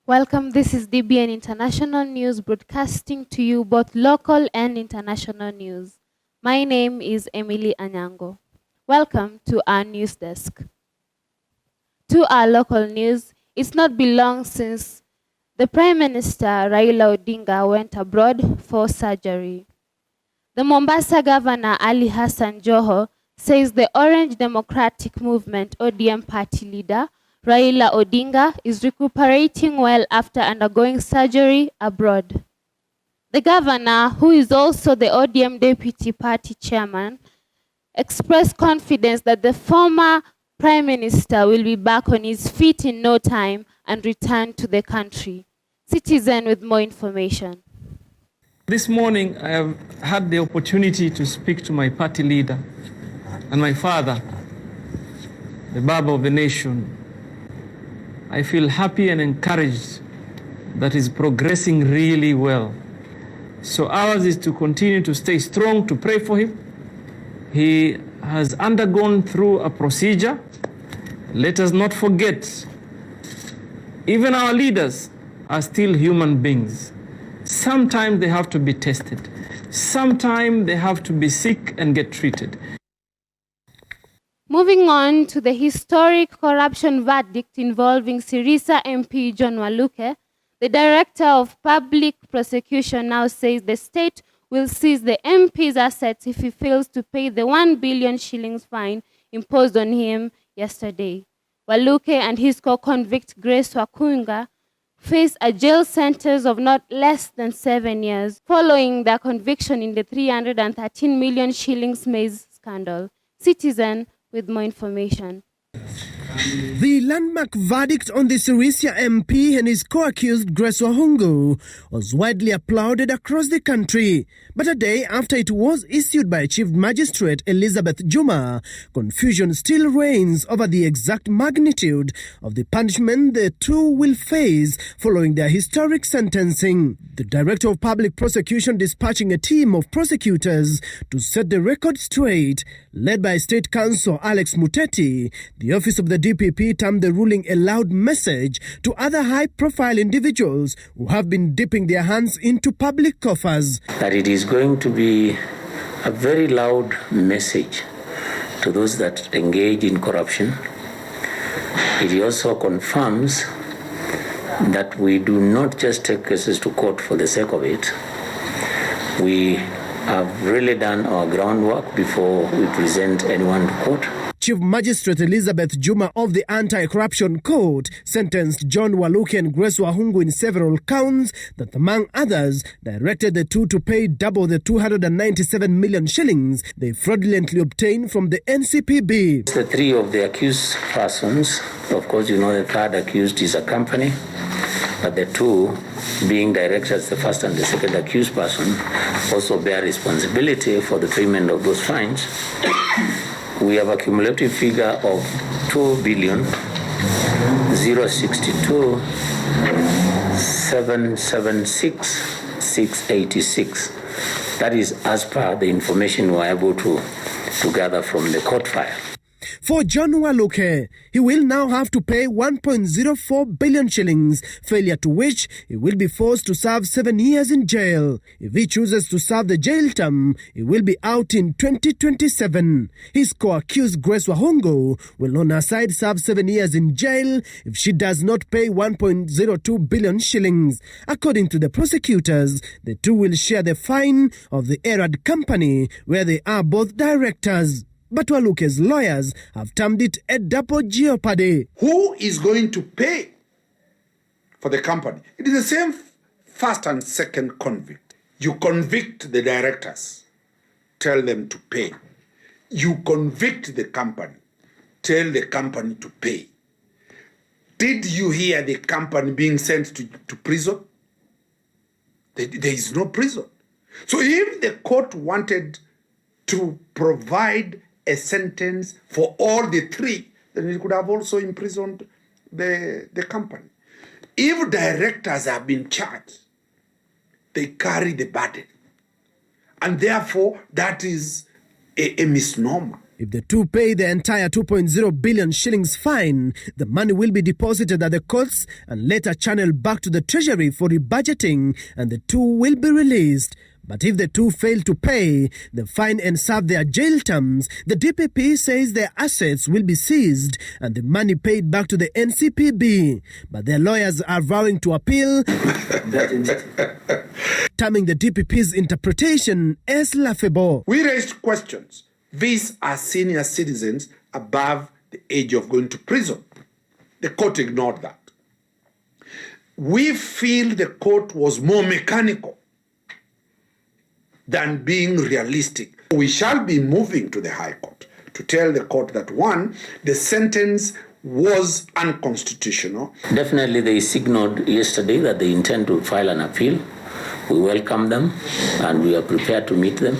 Welcome, this is DBN International News broadcasting to you both local and international news. My name is Emily Anyango. Welcome to our news desk. To our local news, it's not been long since the Prime Minister Raila Odinga went abroad for surgery. The Mombasa Governor Ali Hassan Joho says the Orange Democratic Movement ODM party leader Raila Odinga is recuperating well after undergoing surgery abroad. The governor, who is also the ODM deputy party chairman, expressed confidence that the former prime minister will be back on his feet in no time and return to the country. Citizen with more information. This morning, I have had the opportunity to speak to my party leader and my father, the Baba of the nation. I feel happy and encouraged that he's progressing really well. So ours is to continue to stay strong, to pray for him. He has undergone through a procedure. Let us not forget, even our leaders are still human beings. Sometimes they have to be tested. Sometimes they have to be sick and get treated. Moving on to the historic corruption verdict involving Sirisa MP John Waluke, the Director of Public Prosecution now says the state will seize the MP's assets if he fails to pay the 1 billion shillings fine imposed on him yesterday. Waluke and his co-convict Grace Wakunga face a jail sentence of not less than 7 years following their conviction in the 313 million shillings maize scandal. Citizen with more information. The landmark verdict on the Sirisia MP and his co-accused Grace Wahungu was widely applauded across the country. But a day after it was issued by Chief Magistrate Elizabeth Juma, confusion still reigns over the exact magnitude of the punishment the two will face following their historic sentencing. The Director of Public Prosecution dispatching a team of prosecutors to set the record straight, led by State Counsel Alex Muteti. The Office of the DPP termed the ruling a loud message to other high-profile individuals who have been dipping their hands into public coffers. That it is going to be a very loud message to those that engage in corruption. It also confirms that we do not just take cases to court for the sake of it. We have really done our groundwork before we present anyone to court. Chief Magistrate Elizabeth Juma of the Anti-Corruption Court sentenced John Waluke and Grace Wahungu in several counts that, among others, directed the two to pay double the 297 million shillings they fraudulently obtained from the NCPB. The three of the accused persons, of course, you know the third accused is a company, but the two being directors, the first and the second accused person, also bear responsibility for the payment of those fines. We have a cumulative figure of 2,062,776,686. That is as per the information we are able to gather from the court file. For John Waluke, he will now have to pay 1.04 billion shillings, failure to which he will be forced to serve 7 years in jail. If he chooses to serve the jail term, he will be out in 2027. His co-accused Grace Wahungu will on her side serve 7 years in jail if she does not pay 1.02 billion shillings. According to the prosecutors, the two will share the fine of the Airways company, where they are both directors. But Waluke's lawyers have termed it a double jeopardy. Who is going to pay for the company? It is the same first and second convict. You convict the directors, tell them to pay. You convict the company, tell the company to pay. Did you hear the company being sent to prison? There is no prison. So if the court wanted to provide a sentence for all the three, then it could have also imprisoned the company. If directors have been charged, they carry the burden. And therefore, that is a misnomer. If the two pay the entire 2.0 billion shillings fine, the money will be deposited at the courts and later channeled back to the treasury for rebudgeting, and the two will be released. But if the two fail to pay the fine and serve their jail terms, the DPP says their assets will be seized and the money paid back to the NCPB. But their lawyers are vowing to appeal, terming the DPP's interpretation as laughable. We raised questions. These are senior citizens above the age of going to prison. The court ignored that. We feel the court was more mechanical than being realistic. We shall be moving to the High Court to tell the court that, one, the sentence was unconstitutional. Definitely they signaled yesterday that they intend to file an appeal. We welcome them and we are prepared to meet them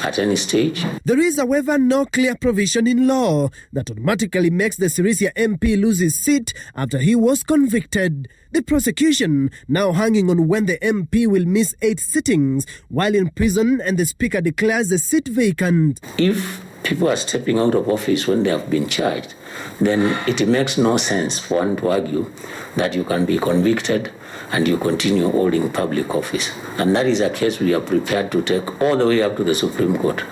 at any stage. There is, however, no clear provision in law that automatically makes the Sirisia MP lose his seat after he was convicted. The prosecution now hanging on when the MP will miss 8 sittings while in prison and the Speaker declares the seat vacant. If people are stepping out of office when they have been charged, then it makes no sense for one to argue that you can be convicted and you continue holding public office. And that is a case we are prepared to take all the way up to the Supreme Court.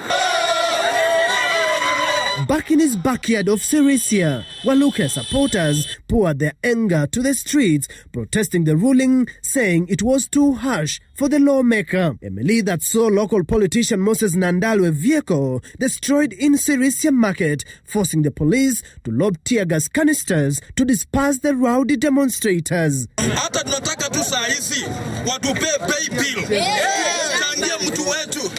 Back in his backyard of Sirisia, Waluke supporters poured their anger to the streets, protesting the ruling, saying it was too harsh for the lawmaker. A melee that saw local politician Moses Nandalwe's vehicle destroyed in Sirisia Market, forcing the police to lob tear gas canisters to disperse the rowdy demonstrators. Hata tunataka tu saa hizi watupe pay bill. Changia mtu wetu.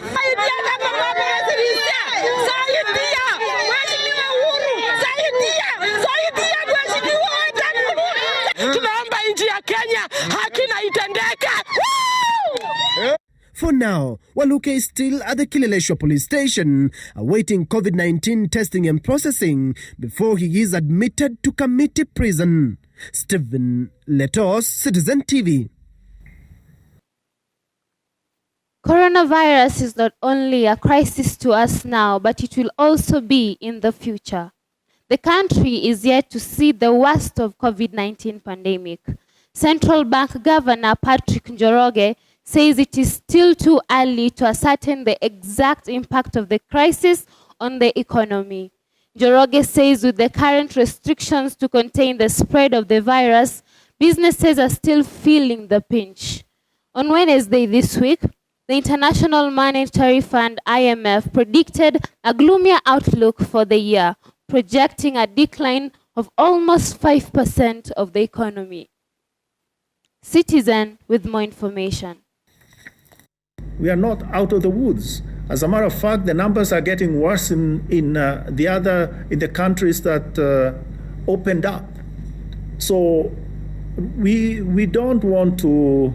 Tunaomba nchi ya Kenya haki na itendeke. For now, Waluke is still at the Kileleshwa police station, awaiting COVID-19 testing and processing before he is admitted to community prison. Stephen Letos, Citizen TV. Coronavirus is not only a crisis to us now, but it will also be in the future. The country is yet to see the worst of COVID-19 pandemic. Central Bank Governor Patrick Njoroge says it is still too early to ascertain the exact impact of the crisis on the economy. Njoroge says with the current restrictions to contain the spread of the virus, businesses are still feeling the pinch. On Wednesday this week, the International Monetary Fund (IMF) predicted a gloomier outlook for the year, projecting a decline of almost 5% of the economy. Citizen with more information. We are not out of the woods. As a matter of fact, the numbers are getting worse in the countries that opened up. So we don't want to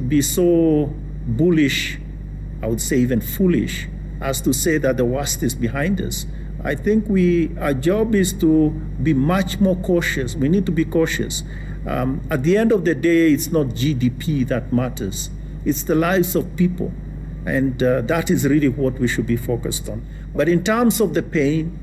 be so bullish, I would say even foolish, as to say that the worst is behind us. I think our job is to be much more cautious. We need to be cautious. At the end of the day, it's not GDP that matters. It's the lives of people. And that is really what we should be focused on. But in terms of the pain,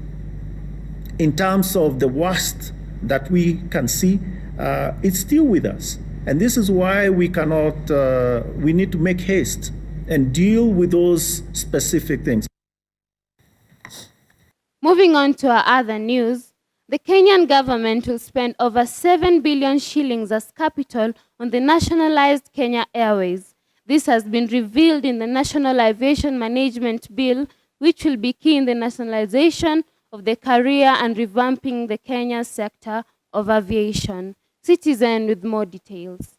in terms of the worst that we can see, it's still with us. And this is why we need to make haste and deal with those specific things. Moving on to our other news, the Kenyan government will spend over 7 billion shillings as capital on the nationalized Kenya Airways. This has been revealed in the National Aviation Management Bill, which will be key in the nationalization of the career and revamping the Kenya sector of aviation. Citizen with more details.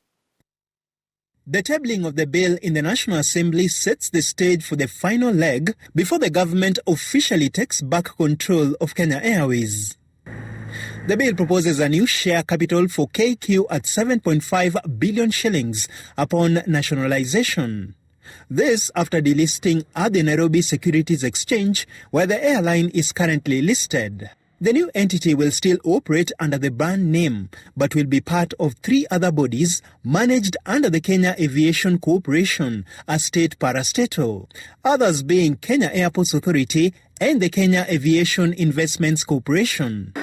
The tabling of the bill in the National Assembly sets the stage for the final leg before the government officially takes back control of Kenya Airways. The bill proposes a new share capital for KQ at 7.5 billion shillings upon nationalization. This after delisting at the Nairobi Securities Exchange, where the airline is currently listed. The new entity will still operate under the brand name, but will be part of 3 other bodies managed under the Kenya Aviation Corporation, a state parastatal, others being Kenya Airports Authority and the Kenya Aviation Investments Corporation.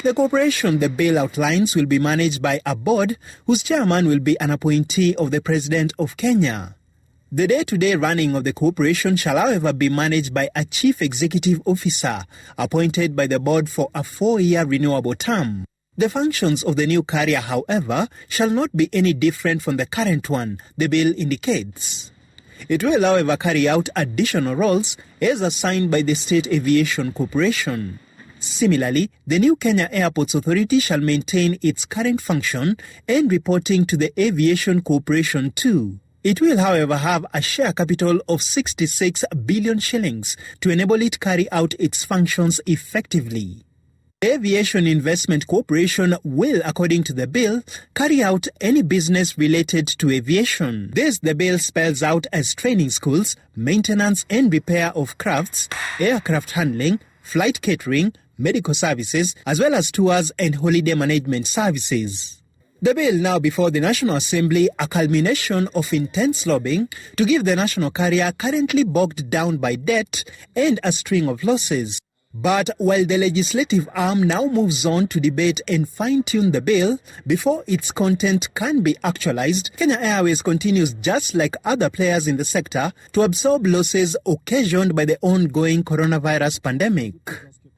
The corporation the bill outlines will be managed by a board whose chairman will be an appointee of the President of Kenya. The day-to-day running of the corporation shall, however, be managed by a chief executive officer appointed by the board for a 4-year renewable term. The functions of the new carrier, however, shall not be any different from the current one, the bill indicates. It will, however, carry out additional roles as assigned by the State Aviation Corporation. Similarly, the new Kenya Airports Authority shall maintain its current function and reporting to the Aviation Corporation too. It will, however, have a share capital of 66 billion shillings to enable it carry out its functions effectively. The Aviation Investment Corporation will, according to the bill, carry out any business related to aviation. This the bill spells out as training schools, maintenance and repair of crafts, aircraft handling, flight catering, medical services, as well as tours and holiday management services. The bill now before the National Assembly, a culmination of intense lobbying to give the national carrier currently bogged down by debt and a string of losses. But while the legislative arm now moves on to debate and fine-tune the bill before its content can be actualized, Kenya Airways continues, just like other players in the sector, to absorb losses occasioned by the ongoing coronavirus pandemic.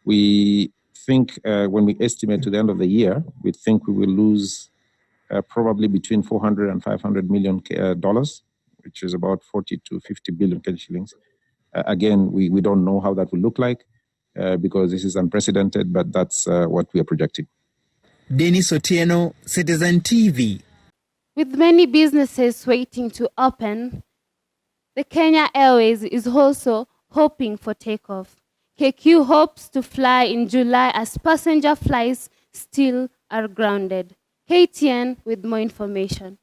We think when we estimate to the end of the year, we think we will lose probably between 400 and 500 million dollars, which is about 40 to 50 billion shillings. Again, we don't know how that will look like because this is unprecedented, but that's what we are projecting. Dennis Otieno, Citizen TV. With many businesses waiting to open, the Kenya Airways is also hoping for takeoff. KQ hopes to fly in July as passenger flights still are grounded. Haitian with more information.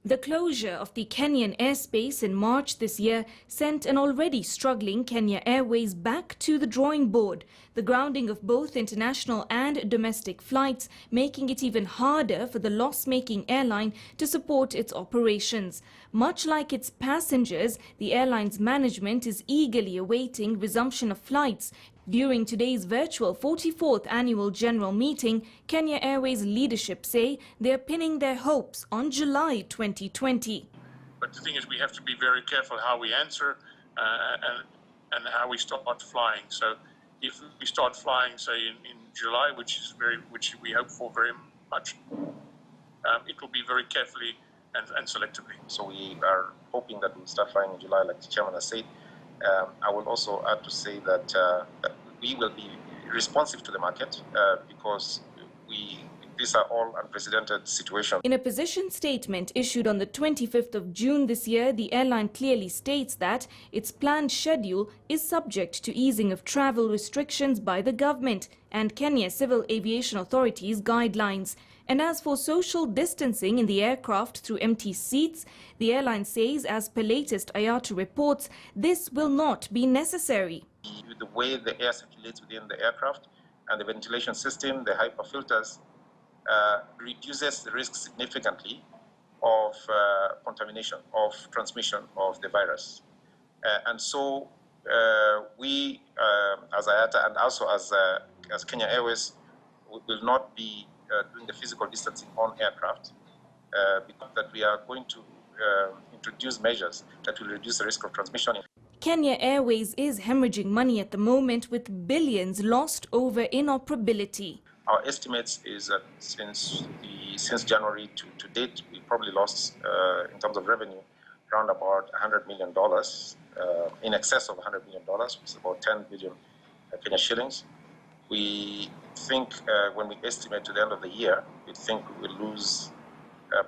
The closure of the Kenyan airspace in March this year sent an already struggling Kenya Airways back to the drawing board, the grounding of both international and domestic flights making it even harder for the loss-making airline to support its operations. Much like its passengers, the airline's management is eagerly awaiting resumption of flights. During today's virtual 44th annual general meeting, Kenya Airways leadership say they are pinning their hopes on July 2020. But the thing is, we have to be very careful how we answer and how we start flying. So if we start flying, say in July, which we hope for very much, it will be very carefully and selectively. So we are hoping that we'll start flying in July, like the chairman has said. I will also add to say that we will be responsive to the market because these are all unprecedented situations. In a position statement issued on the 25th of June this year, the airline clearly states that its planned schedule is subject to easing of travel restrictions by the government and Kenya Civil Aviation Authority's guidelines. And as for social distancing in the aircraft through empty seats, the airline says, as per latest IATA reports, this will not be necessary. The way the air circulates within the aircraft and the ventilation system, the HEPA filters, reduces the risk significantly of contamination, of transmission of the virus. And so we, as IATA and also as Kenya Airways, will not be doing the physical distancing on aircraft because that we are going to introduce measures that will reduce the risk of transmission. Kenya Airways is hemorrhaging money at the moment with billions lost over inoperability. Our estimates is that since January to date, we probably lost, in terms of revenue, around about $100 million, in excess of $100 million, which is about 10 billion Kenya shillings. We think when we estimate to the end of the year, we think we will lose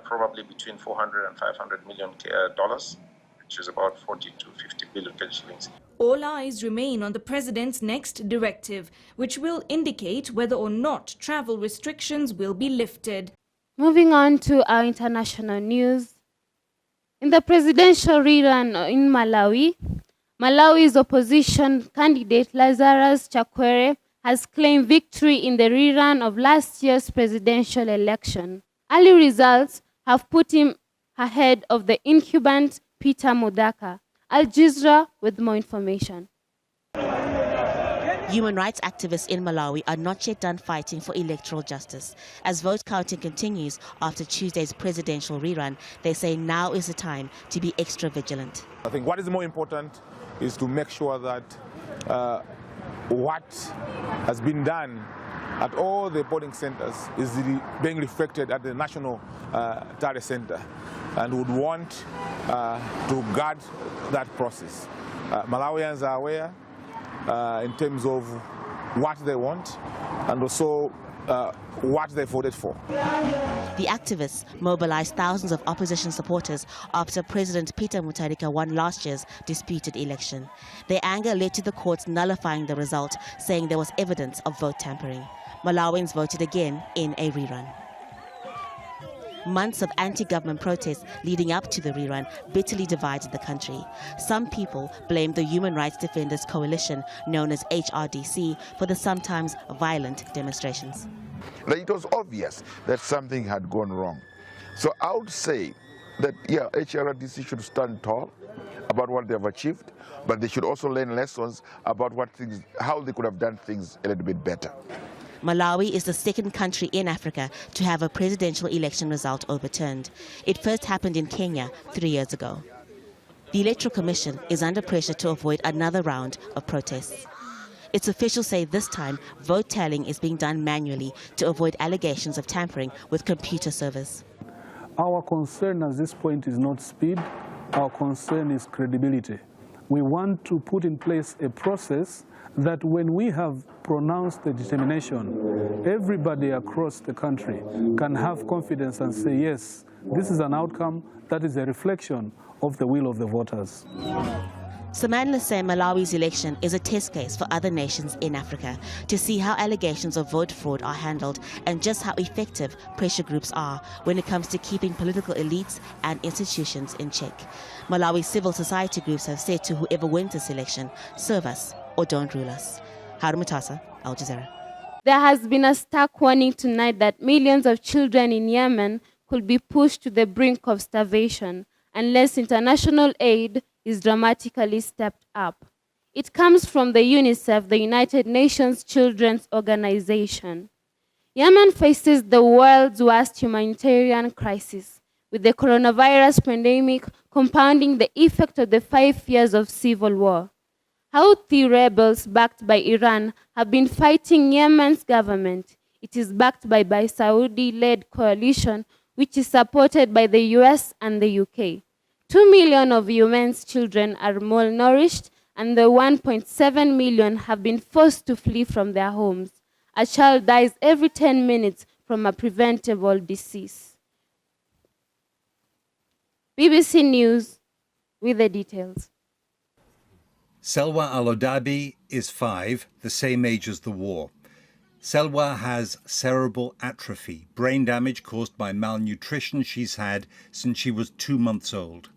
probably between 400 and 500 million dollars, which is about 40 to 50 billion shillings. All eyes remain on the president's next directive, which will indicate whether or not travel restrictions will be lifted. Moving on to our international news. In the presidential rerun in Malawi, Malawi's opposition candidate Lazarus Chakwera has claimed victory in the rerun of last year's presidential election. Early results have put him ahead of the incumbent Peter Mudaka. Al Jazeera with more information. Human rights activists in Malawi are not yet done fighting for electoral justice. As vote counting continues after Tuesday's presidential rerun, they say now is the time to be extra vigilant. I think what is more important is to make sure that what has been done at all the polling centers is being reflected at the National Data Center, and would want to guard that process. Malawians are aware in terms of what they want and also what they voted for. The activists mobilized thousands of opposition supporters after President Peter Mutharika won last year's disputed election. Their anger led to the courts nullifying the result, saying there was evidence of vote tampering. Malawians voted again in a rerun. Months of anti-government protests leading up to the rerun bitterly divided the country. Some people blamed the Human Rights Defenders Coalition, known as HRDC, for the sometimes violent demonstrations. It was obvious that something had gone wrong. So I would say that, yeah, HRDC should stand tall about what they have achieved, but they should also learn lessons about how they could have done things a little bit better. Malawi is the second country in Africa to have a presidential election result overturned. It first happened in Kenya 3 years ago. The Electoral Commission is under pressure to avoid another round of protests. Its officials say this time vote tallying is being done manually to avoid allegations of tampering with computer servers. Our concern at this point is not speed, our concern is credibility. We want to put in place a process that when we have pronounced the determination, everybody across the country can have confidence and say, yes, this is an outcome that is a reflection of the will of the voters. Some analysts say Malawi's election is a test case for other nations in Africa to see how allegations of vote fraud are handled and just how effective pressure groups are when it comes to keeping political elites and institutions in check. Malawi's civil society groups have said to whoever wins this election, serve us or don't rule us. Harun Mutasa, Al Jazeera. There has been a stark warning tonight that millions of children in Yemen could be pushed to the brink of starvation unless international aid is dramatically stepped up. It comes from the UNICEF, the United Nations Children's Organization. Yemen faces the world's worst humanitarian crisis, with the coronavirus pandemic compounding the effect of the 5 years of civil war. Houthi rebels backed by Iran have been fighting Yemen's government. It is backed by Saudi-led coalition, which is supported by the US and the UK. 2 million of Yemen's children are malnourished, and the 1.7 million have been forced to flee from their homes. A child dies every 10 minutes from a preventable disease. BBC News with the details. Selwa Al-Odabi is 5, the same age as the war. Selwa has cerebral atrophy, brain damage caused by malnutrition she's had since she was 2 months old.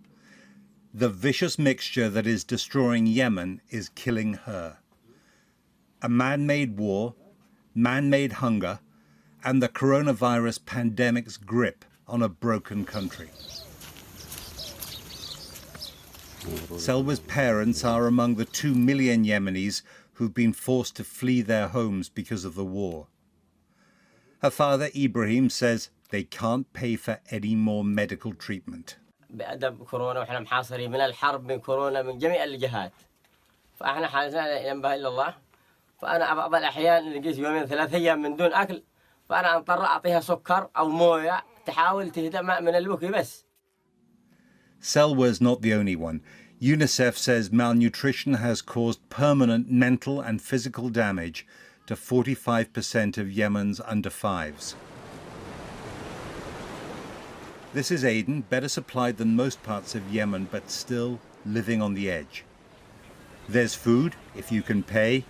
The vicious mixture that is destroying Yemen is killing her. A man-made war, man-made hunger, and the coronavirus pandemic's grip on a broken country. Selwa's parents are among the 2 million Yemenis who've been forced to flee their homes because of the war. Her father, Ibrahim, says they can't pay for any more medical treatment. بأدب كورونا وإحنا محاصرين من الحرب من كورونا من جميع الجهات فإحنا حالتنا ينبه إلا الله فأنا بعض الأحيان لقيت 2-3 أيام من دون أكل فأنا أضطر أعطيها سكر أو موية تحاول تهدأ من البكي بس. Selwa is not the only one. UNICEF says malnutrition has caused permanent mental and physical damage to 45% of Yemen's under 5s. This is Aden, better supplied than most parts of Yemen, but still living on the edge. There's food, if you can pay.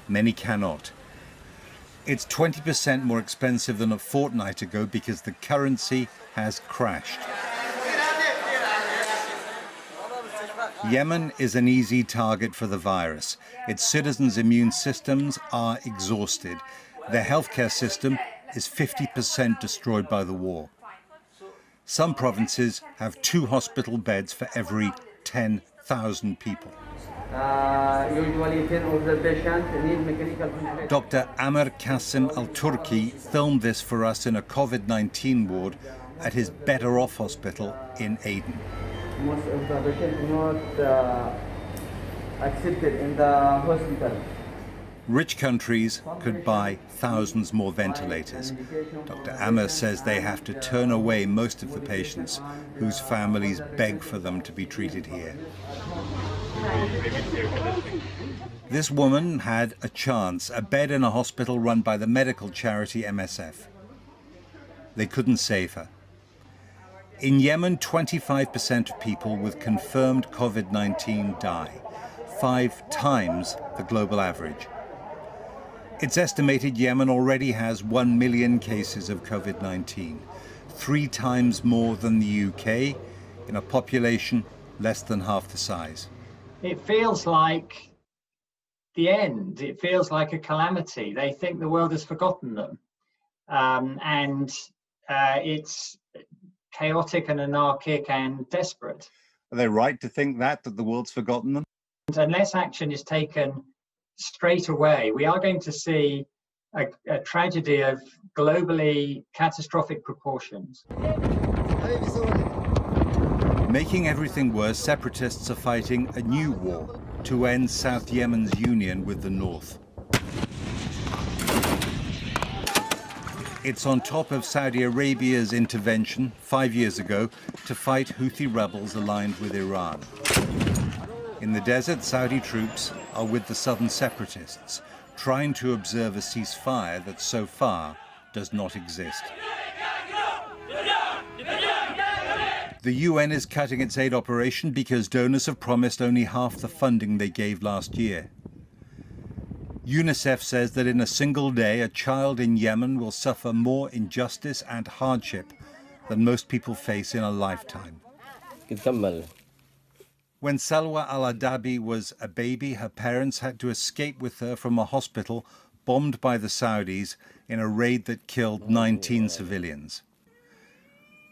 Many cannot. It's 20% more expensive than a fortnight ago because the currency has crashed. Yemen is an easy target for the virus. Its citizens' immune systems are exhausted. Their healthcare system is 50% destroyed by the war. Some provinces have 2 hospital beds for every 10,000 people. Dr. Amr Qasim Al-Turki filmed this for us in a COVID-19 ward at his Better Off hospital in Aden. Most of the patients not accepted in the hospital. Rich countries could buy thousands more ventilators. Dr. Amr says they have to turn away most of the patients whose families beg for them to be treated here. This woman had a chance, a bed in a hospital run by the medical charity MSF. They couldn't save her. In Yemen, 25% of people with confirmed COVID-19 die, 5 times the global average. It's estimated Yemen already has 1 million cases of COVID-19, 3 times more than the UK, in a population less than half the size. It feels like the end. It feels like a calamity. They think the world has forgotten them. It's chaotic and anarchic and desperate. Are they right to think that the world's forgotten them? Unless action is taken straight away, we are going to see a tragedy of globally catastrophic proportions. Making everything worse, separatists are fighting a new war to end South Yemen's union with the north. It's on top of Saudi Arabia's intervention 5 years ago to fight Houthi rebels aligned with Iran. In the desert, Saudi troops are with the southern separatists, trying to observe a ceasefire that so far does not exist. The UN is cutting its aid operation because donors have promised only half the funding they gave last year. UNICEF says that in a single day, a child in Yemen will suffer more injustice and hardship than most people face in a lifetime. When Salwa Al-Adabi was a baby, her parents had to escape with her from a hospital bombed by the Saudis in a raid that killed 19 civilians.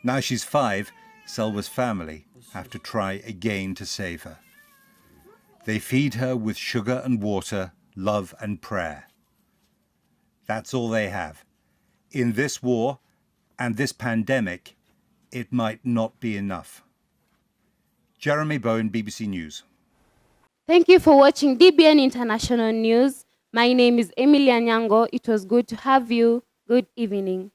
Now she's 5, Salwa's family have to try again to save her. They feed her with sugar and water, love and prayer. That's all they have. In this war and this pandemic, it might not be enough. Jeremy Bowen, BBC News. Thank you for watching DBN International News. My name is Emily Anyango. It was good to have you. Good evening.